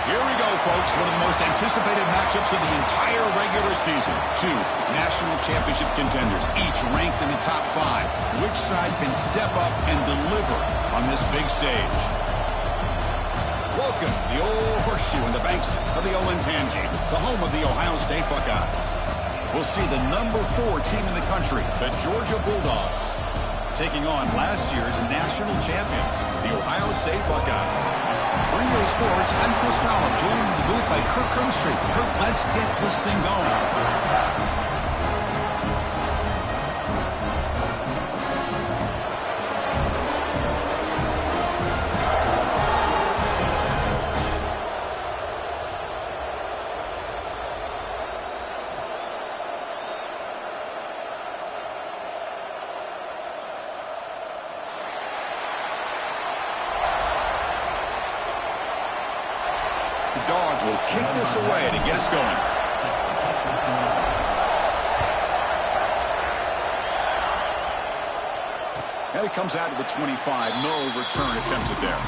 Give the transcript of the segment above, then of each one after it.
Here we go, folks. One of the most anticipated matchups of the entire regular season. Two national championship contenders, each ranked in the top 5. Which side can step up and deliver on this big stage? Welcome, the old horseshoe in the banks of the Ncaa, the home of the Ohio State Buckeyes. We'll see the number 4 team in the country, the Georgia Bulldogs, taking on last year's national champions, the Ohio State Buckeyes. Bring Relay Sports, I'm Chris Fowler, joined in the booth by Kirk Cronstreet. Kirk, let's get this thing going. Dogs will kick this away to get us going. And it comes out to the 25. No return attempted there.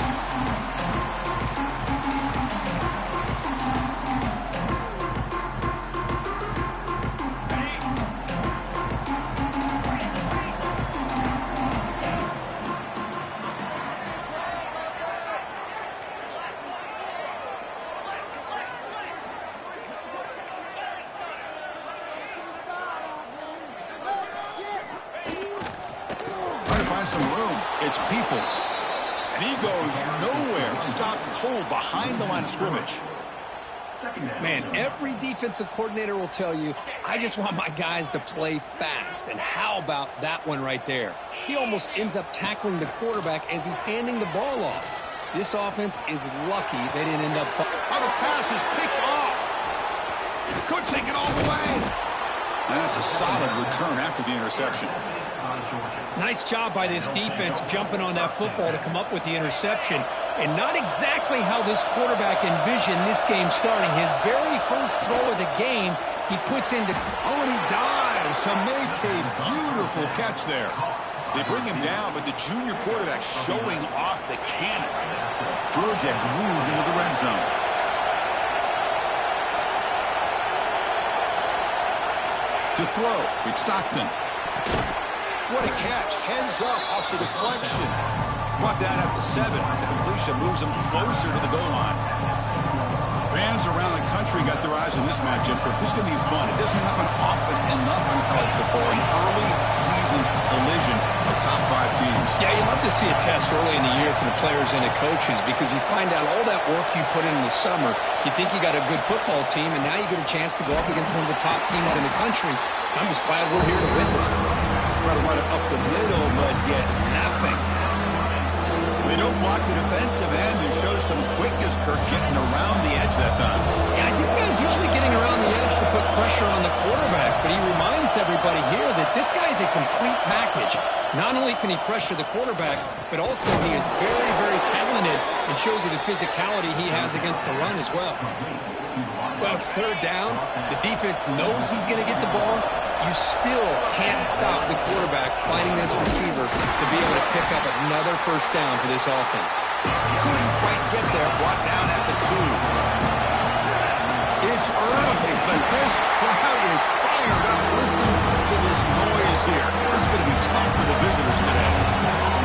Some room. It's Peoples. And he goes nowhere. Stop cold behind the line of scrimmage. Man, every defensive coordinator will tell you, I just want my guys to play fast. And how about that one right there? He almost ends up tackling the quarterback as he's handing the ball off. This offense is lucky they didn't end up... Oh, the pass is picked off. Could take it all the way. And that's a solid return after the interception. Nice job by this defense jumping on that football to come up with the interception. And not exactly how this quarterback envisioned this game starting. His very first throw of the game, he puts into... Oh, and he dives to make a beautiful catch there. They bring him down, but the junior quarterback showing off the cannon. Georgia has moved into the red zone. To throw, it's Stockton. What a catch. Heads up off the deflection. Brought down at the 7. The completion moves him closer to the goal line. Fans around the country got their eyes on this matchup, but this is going to be fun. It doesn't happen often enough in college football. An early season collision of top 5 teams. Yeah, you love to see a test early in the year for the players and the coaches because you find out all that work you put in the summer. You think you got a good football team, and now you get a chance to go up against one of the top teams in the country. I'm just glad we're here to witness it. Try to run it up the middle, but get nothing. They don't block the defensive end and show some quickness, Kirk, getting around the edge that time. Yeah, this guy's usually getting around the edge to put pressure on the quarterback, but he reminds everybody here that this guy's a complete package. Not only can he pressure the quarterback, but also he is very, very talented and shows you the physicality he has against the run as well. Well, it's third down. The defense knows he's going to get the ball. You still can't stop the quarterback finding this receiver to be able to pick up another first down for this offense. Couldn't quite get there. Brought down at the 2. It's early, but this crowd is fired up. Listen to this noise here. This is going to be tough for the visitors today.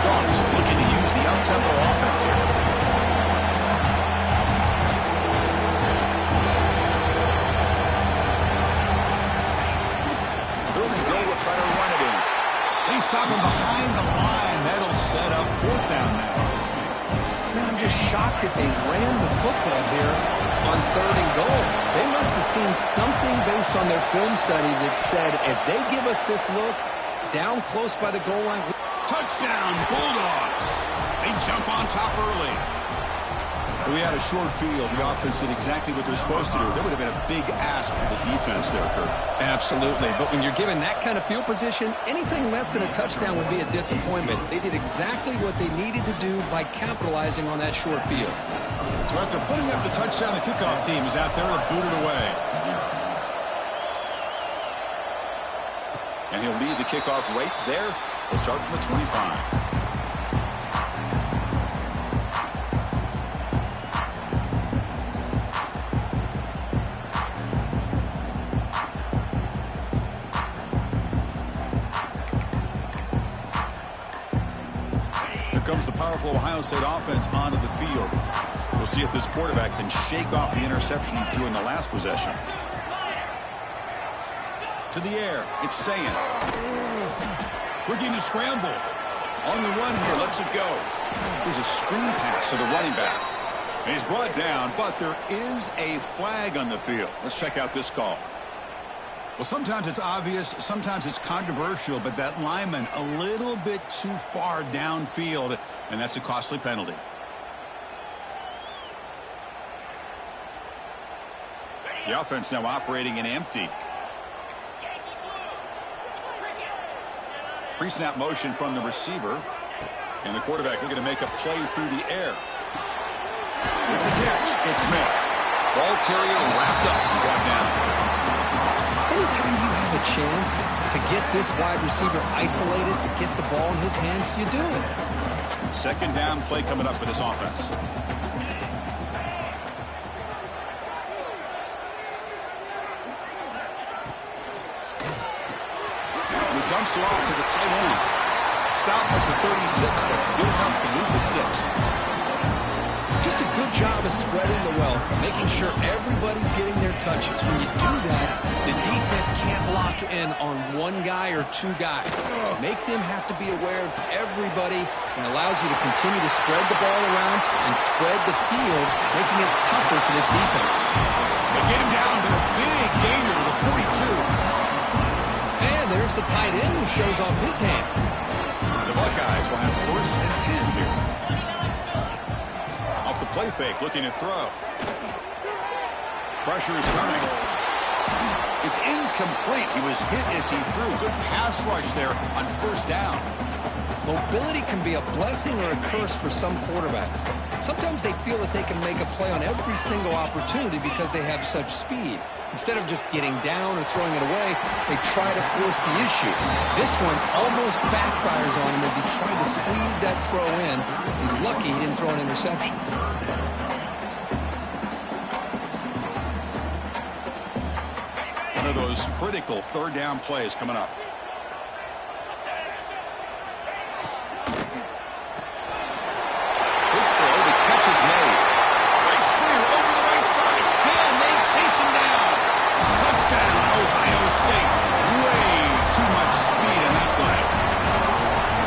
Dogs looking to use the up-tempo offense here. Try to run it in. They stop him behind the line. That'll set up 4th down now. Man, I'm just shocked that they ran the football here on 3rd and goal. They must have seen something based on their film study that said if they give us this look down close by the goal line. Touchdown, Bulldogs. They jump on top early. We had a short field. The offense did exactly what they're supposed to do. That would have been a big ask for the defense there, Kurt. Absolutely. But when you're given that kind of field position, anything less than a touchdown would be a disappointment. They did exactly what they needed to do by capitalizing on that short field. So after putting up the touchdown, the kickoff team is out there to boot it away. And he'll leave the kickoff right there. He'll start from the 25. powerful Ohio State offense onto the field. We'll see if this quarterback can shake off the interception he threw in the last possession. To the air, it's Ncaa. Looking to scramble. On the run here, lets it go. There's a screen pass to the running back. And he's brought down, but there is a flag on the field. Let's check out this call. Well, sometimes it's obvious, sometimes it's controversial, but that lineman a little bit too far downfield, and that's a costly penalty. The offense now operating in empty. Pre-snap motion from the receiver, and the quarterback looking to make a play through the air. With the catch, it's Smith. Ball carrier wrapped up and brought down. Anytime you have a chance to get this wide receiver isolated, to get the ball in his hands, you do it. Second down play coming up for this offense. And he dumps it off to the tight end. Stop at the 36. That's good enough to move the sticks. Just a good job of spreading the wealth, making sure everybody's getting their touches. When you do that, the defense can't lock in on one guy or two guys. Make them have to be aware of everybody, and allows you to continue to spread the ball around and spread the field, making it tougher for this defense. They get him down to a big gainer to the 42. And there's the tight end who shows off his hands. The Buckeyes will have first and 10 here. Play fake, looking to throw. Pressure is coming. It's incomplete. He was hit as he threw. Good pass rush there on first down. Mobility can be a blessing or a curse for some quarterbacks. Sometimes they feel that they can make a play on every single opportunity because they have such speed. Instead of just getting down or throwing it away, they try to force the issue. This one almost backfires on him as he tried to squeeze that throw in. He's lucky he didn't throw an interception. One of those critical third down plays coming up. Good throw. The catch is made. Great spear over the right side. And they chase him down. Touchdown, Ohio State. Way too much speed in that play.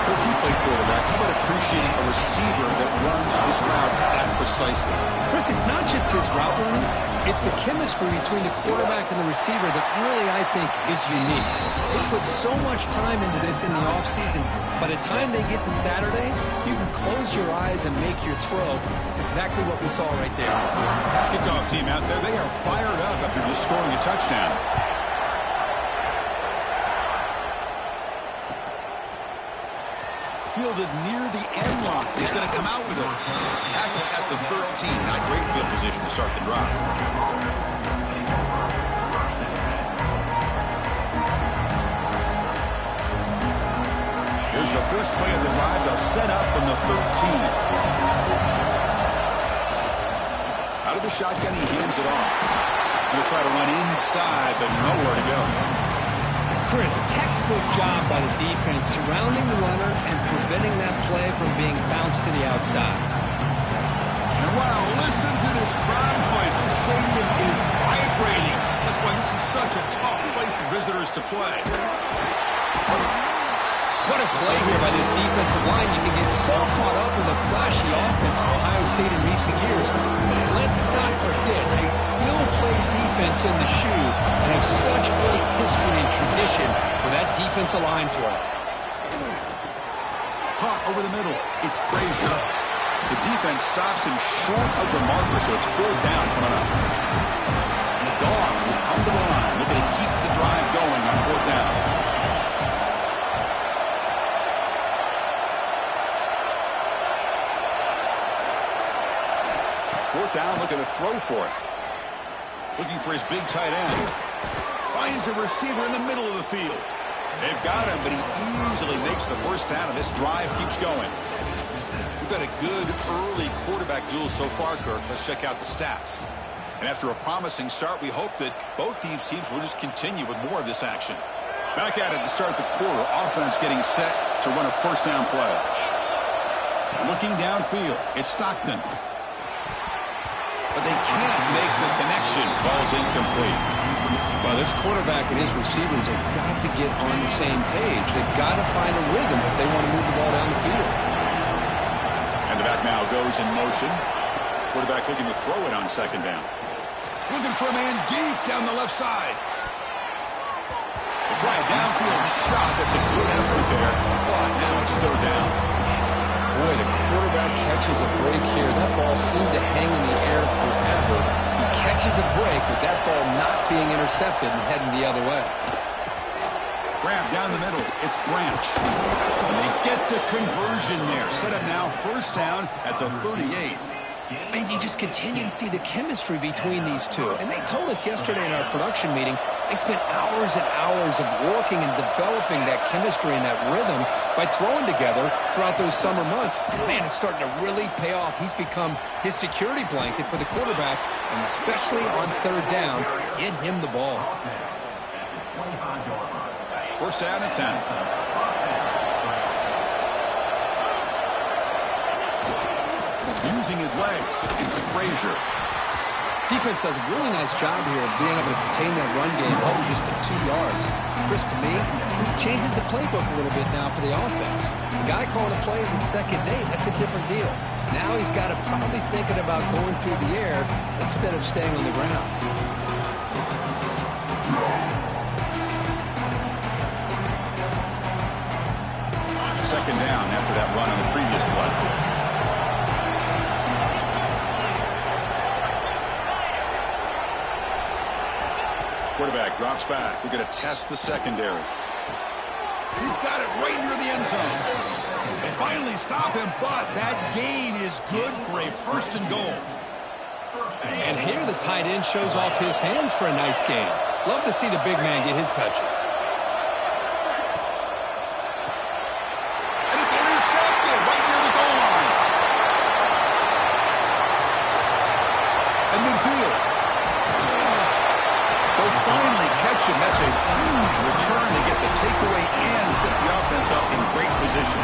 Coach, you play quarterback. How about appreciating a receiver that runs his routes that precisely? Chris, it's not just his route running. It's the chemistry between the quarterback and the receiver that really, I think, is unique. They put so much time into this in the offseason. By the time they get to Saturdays, you can close your eyes and make your throw. It's exactly what we saw right there. Kickoff team out there, they are fired up after just scoring a touchdown. Fielded near the end line. He's going to come out with it. Tackle at the 13. Not great field position to start the drive. Here's the first play of the drive. They'll set up from the 13. Out of the shotgun, he hands it off. Going to try to run inside, but nowhere to go. Chris, textbook job by the defense surrounding the runner and preventing that play from being bounced to the outside. And wow, listen to this crowd noise. This stadium is vibrating. That's why this is such a tough place for visitors to play. What a play here by this defensive line. You can get so caught up in the flashy offense of Ohio State in recent years. But let's not forget, they still play defense in the shoe and have such great history and tradition for that defensive line play. Hot over the middle. It's Frazier. The defense stops him short of the marker, so it's fourth down coming up. And the Dogs will come to the line, looking to keep the drive going on fourth down. Fourth down, looking to throw for it. Looking for his big tight end. Finds a receiver in the middle of the field. They've got him, but he easily makes the first down, and this drive keeps going. We've got a good early quarterback duel so far, Kirk. Let's check out the stats. And after a promising start, we hope that both these teams will just continue with more of this action. Back at it to start the quarter. Offense getting set to run a first down play. Looking downfield, it's Stockton. But they can't make the connection. Ball's incomplete. Well, this quarterback and his receivers have got to get on the same page. They've got to find a rhythm if they want to move the ball down the field. And the back now goes in motion. Quarterback looking to throw it on second down. Looking for a man deep down the left side. They try a downfield shot. That's a good effort there. But now it's third down. Boy, the quarterback catches a break here. That ball seemed to hang in the air forever. He catches a break with that ball not being intercepted and heading the other way. Grab down the middle. It's Branch. And they get the conversion there. Set up now first down at the 38. And you just continue to see the chemistry between these two. And they told us yesterday in our production meeting, they spent hours and hours of working and developing that chemistry and that rhythm by throwing together throughout those summer months. And man, it's starting to really pay off. He's become his security blanket for the quarterback, and especially on third down, get him the ball. First down and 10. Using his legs, it's Frazier. Defense does a really nice job here of being able to contain that run game, holding just to 2 yards. Chris, to me, this changes the playbook a little bit now for the offense. The guy calling the plays at second and 8, that's a different deal. Now he's got to probably thinking about going through the air instead of staying on the ground. Second down after that run on the previous play. Quarterback drops back. We're going to test the secondary. He's got it right near the end zone. They finally stop him, but that gain is good for a first and goal. And here the tight end shows off his hands for a nice gain. Love to see the big man get his touches. And it's intercepted right near the goal line. And midfield. They'll finally catch him. That's a huge return. They get the takeaway and set the offense up in great position.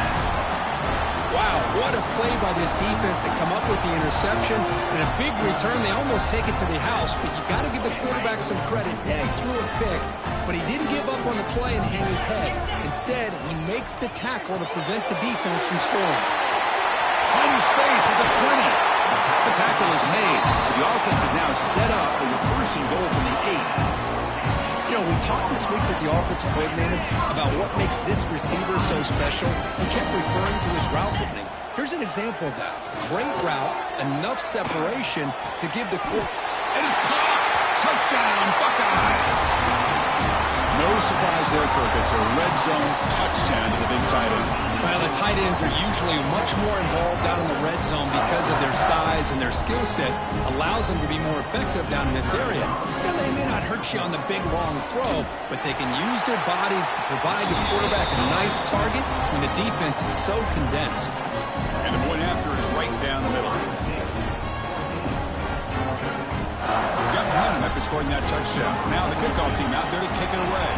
Wow, what a play by this defense to come up with the interception. And a big return. They almost take it to the house, but you got to give the quarterback some credit. Yeah, he threw a pick, but he didn't give up on the play and hang his head. Instead, he makes the tackle to prevent the defense from scoring. Finding space at the 20. The tackle is made. The offense is now set up for the first and goal from the 8. You know, we talked this week with the offensive coordinator about what makes this receiver so special. He kept referring to his route running. Here's an example of that. Great route, enough separation to give the quarterback. And it's caught. Touchdown, Buckeyes. No surprise there, Kirk. It's a red zone touchdown to the big tight end. Well, the tight ends are usually much more involved down in the red zone because of their size and their skill set allows them to be more effective down in this area. You know, they may not hurt you on the big, long throw, but they can use their bodies to provide the quarterback a nice target when the defense is so condensed. And the point after is right down the middle. Got behind him after scoring that touchdown. Now the kickoff team out there to kick it away.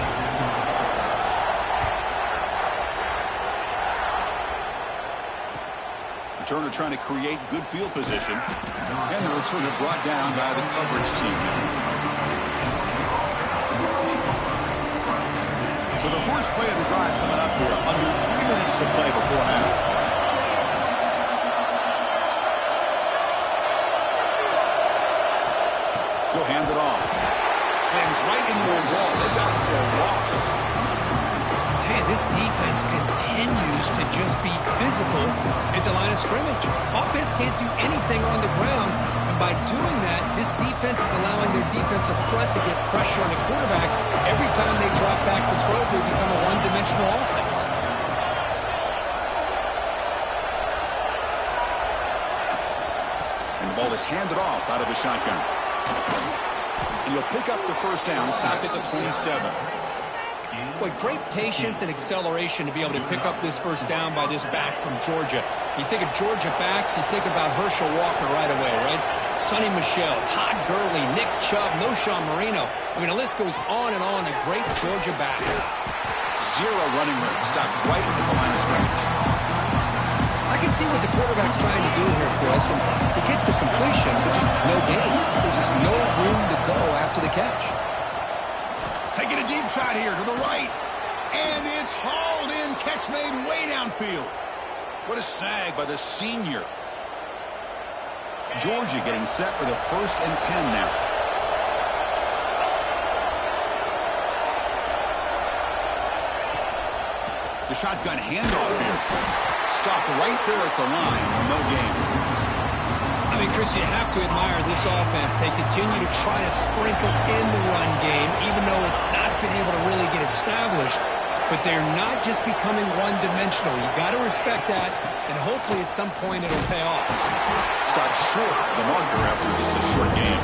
Returner trying to create good field position. And the returner brought down by the coverage team. So the first play of the drive coming up here. Under 3 minutes to play before half. He'll hand it off. Slams right into a wall. They've got him for a loss. This defense continues to just be physical at the line of scrimmage. Offense can't do anything on the ground, and by doing that, this defense is allowing their defensive front to get pressure on the quarterback. Every time they drop back to throw, they become a one-dimensional offense. And the ball is handed off out of the shotgun. And he'll pick up the first down, stop at the 27. Boy, great patience and acceleration to be able to pick up this first down by this back from Georgia. You think of Georgia backs, you think about Herschel Walker right away, right? Sonny Michel, Todd Gurley, Nick Chubb, Noshawn Marino. I mean, the list goes on and on of great Georgia backs. Zero running room, stopped right at the line of scrimmage. I can see what the quarterback's trying to do here, Chris, and he gets the completion, but just no gain. There's just no room to go after the catch. Taking a deep shot here to the right. And it's hauled in. Catch made way downfield. What a sag by the senior. Georgia getting set for the 1st and 10 now. The shotgun handoff here. Stopped right there at the line. No gain. I mean, Chris, you have to admire this offense. They continue to try to sprinkle in the run game, even though it's not been able to really get established. But they're not just becoming one-dimensional. You got to respect that, and hopefully at some point it'll pay off. Stopped short of the marker after just a short game.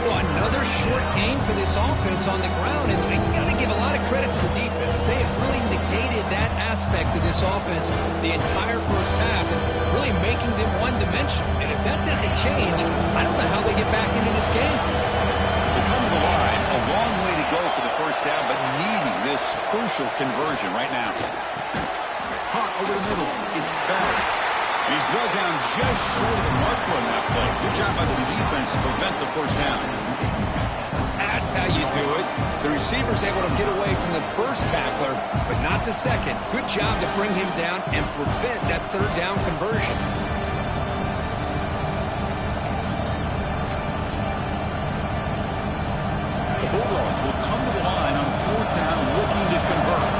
Well, another short game for this offense on the ground, and you got to give a lot of credit to the defense. They have really negated that aspect of this offense the entire first half, and really making them one-dimensional. And if that doesn't change, I don't know how they get back into this game. They come to the line, a long way to go for the first down, but needing this crucial conversion right now. Hot over the middle. It's Barrett. He's brought down just short of the marker on that play. Good job by the defense to prevent the first down. That's how you do it. The receiver's able to get away from the first tackler, but not the second. Good job to bring him down and prevent that 3rd down conversion. The Bulldogs will come to the line on 4th down, looking to convert.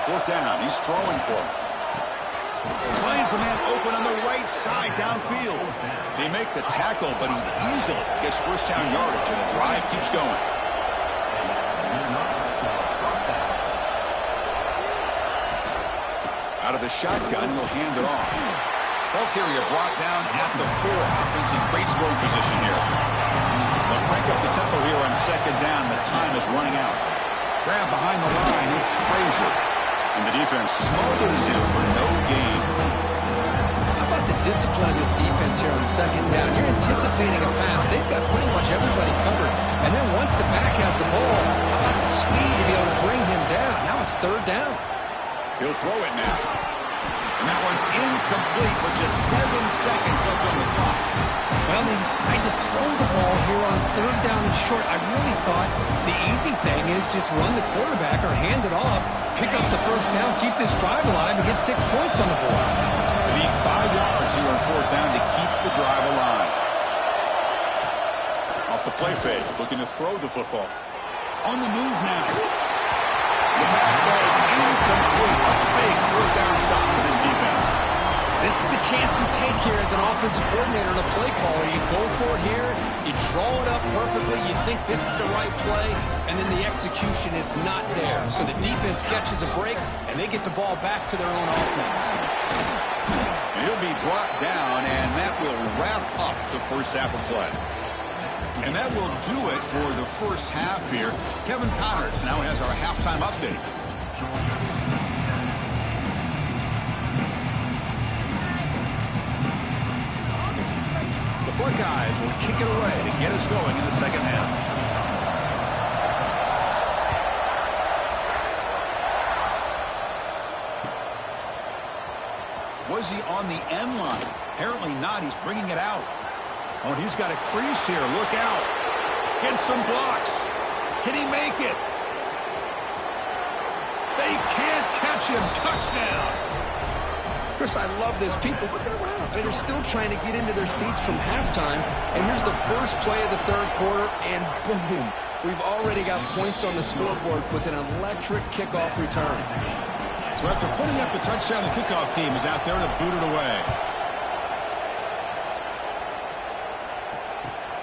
4th down, he's throwing for him. Finds a man open on the right side downfield. They make the tackle, but he easily gets 1st down yardage, and the drive keeps going. Out of the shotgun, he'll hand it off. Ball carrier brought down at the 4. Offense in great scoring position here. They'll crank up the tempo here on 2nd down. The time is running out. Grab behind the line. It's Frazier. And the defense smothers him for no gain. How about the discipline of this defense here on 2nd down? You're anticipating a pass. They've got pretty much everybody covered. And then once the back has the ball, how about the speed to be able to bring him down? Now it's 3rd down. He'll throw it now. And that one's incomplete with just 7 seconds left on the clock. Well, they decide to throw the ball here on 3rd down and short. I really thought the easy thing is just run the quarterback or hand it off, pick up the 1st down, keep this drive alive, and get 6 points on the board. They need 5 yards here on 4th down to keep the drive alive. Off the play fake, looking to throw the football. On the move now. The pass ball is incomplete. A big 4th down stop for this defense. This is the chance you take here as an offensive coordinator and a play caller. You go for it here, you draw it up perfectly, you think this is the right play, and then the execution is not there. So the defense catches a break, and they get the ball back to their own offense. And he'll be brought down, and that will wrap up the first half of play. And that will do it for the first half here. Kevin Connors now has our halftime update. The Buckeyes will kick it away to get us going in the second half. Was he on the end line? Apparently not. He's bringing it out. Oh, he's got a crease here. Look out. Get some blocks. Can he make it? They can't catch him. Touchdown. Chris, I love this. People looking around. I mean, they're still trying to get into their seats from halftime. And here's the first play of the 3rd quarter, and boom. We've already got points on the scoreboard with an electric kickoff return. So after putting up a touchdown, the kickoff team is out there to boot it away.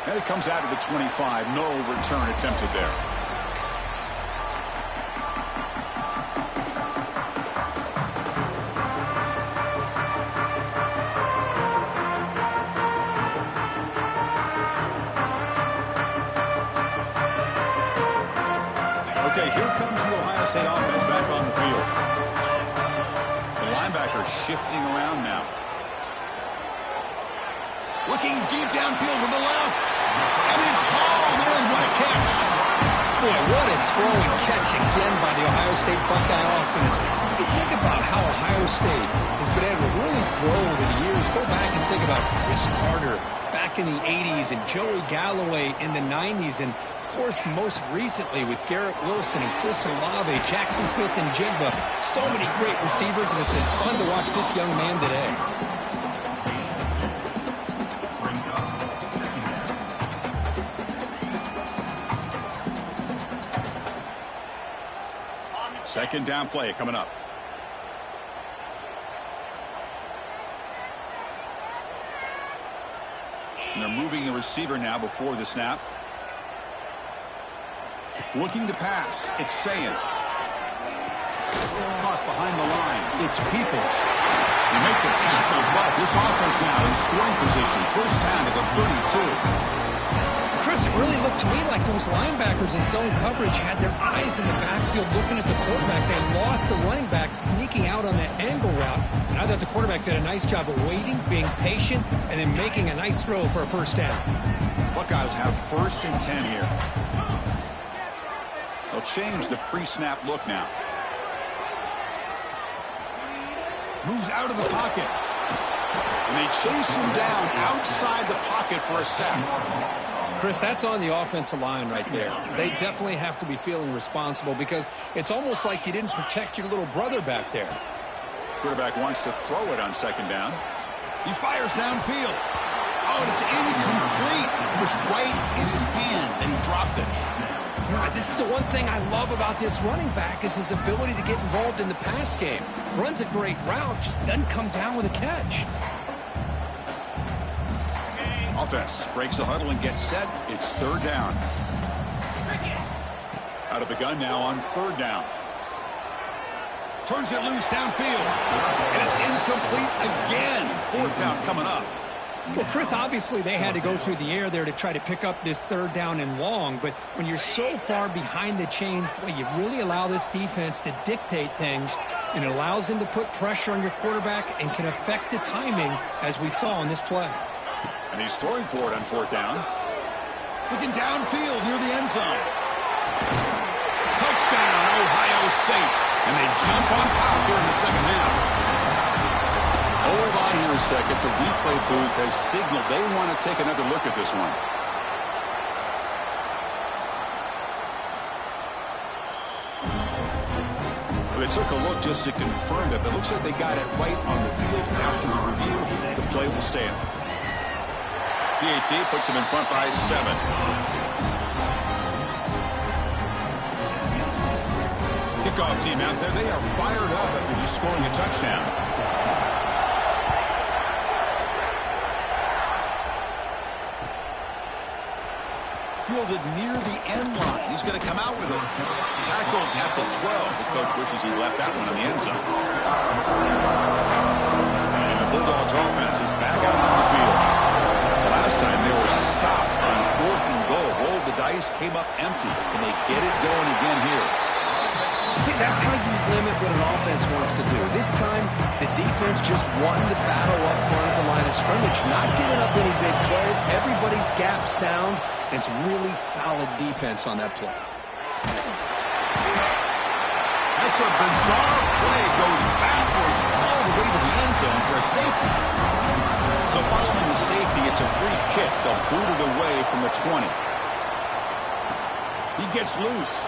And it comes out of the 25. No return attempted there. Okay, here comes the Ohio State offense back on the field. The linebacker shifting around now. Looking deep downfield with the left. And it's hauled in. What a catch. Boy, what a throw and catch again by the Ohio State Buckeye offense. You think about how Ohio State has been able to really grow over the years. Go back and think about Chris Carter back in the 80s and Joey Galloway in the 90s. And, of course, most recently with Garrett Wilson and Chris Olave, Jackson Smith and Jigba. So many great receivers, and it's been fun to watch this young man today. Second down play coming up. And they're moving the receiver now before the snap. Looking to pass. It's Saying. Caught behind the line. It's Peoples. They make the tackle, but this offense now in scoring position. First down at the 32. Chris, it really looked to me like those linebackers in zone coverage had their eyes in the backfield looking at the quarterback. They lost the running back sneaking out on that angle route. And I thought the quarterback did a nice job of waiting, being patient, and then making a nice throw for a first down. Buckeyes have 1st and 10 here. They'll change the pre-snap look now. Moves out of the pocket. And they chase him down outside the pocket for a sack. Chris, that's on the offensive line right there. They definitely have to be feeling responsible because it's almost like you didn't protect your little brother back there. Quarterback wants to throw it on 2nd down. He fires downfield. Oh, and it's incomplete. It was right in his hands, and he dropped it. You know, this is the one thing I love about this running back is his ability to get involved in the pass game. Runs a great route, just doesn't come down with a catch. Offense breaks the huddle and gets set. It's 3rd down. Out of the gun now on 3rd down. Turns it loose downfield. And it's incomplete again. 4th down coming up. Well, Chris, obviously they had to go through the air there to try to pick up this 3rd down and long. But when you're so far behind the chains, boy, you really allow this defense to dictate things. And it allows them to put pressure on your quarterback and can affect the timing as we saw in this play. And he's throwing for it on 4th down. Looking downfield near the end zone. Touchdown, Ohio State. And they jump on top here in the second half. Hold on here a second. The replay booth has signaled they want to take another look at this one. Well, they took a look just to confirm it, but it looks like they got it right on the field after the review. The play will stand. PAT puts him in front by 7. Kickoff team out there. They are fired up after just scoring a touchdown. Fielded near the end line. He's going to come out with it. Tackled at the 12. The coach wishes he left that one in the end zone. And the Bulldogs offense is back out on the field. Last time they were stopped on 4th and goal. Rolled the dice, came up empty, and they get it going again here. See, that's how you limit what an offense wants to do. This time, the defense just won the battle up front at the line of scrimmage, not giving up any big plays. Everybody's gap sound. It's really solid defense on that play. That's a bizarre play. Goes backwards all the way to the end zone for a safety. So following the safety, it's a free kick. They'll boot it away from the 20. He gets loose.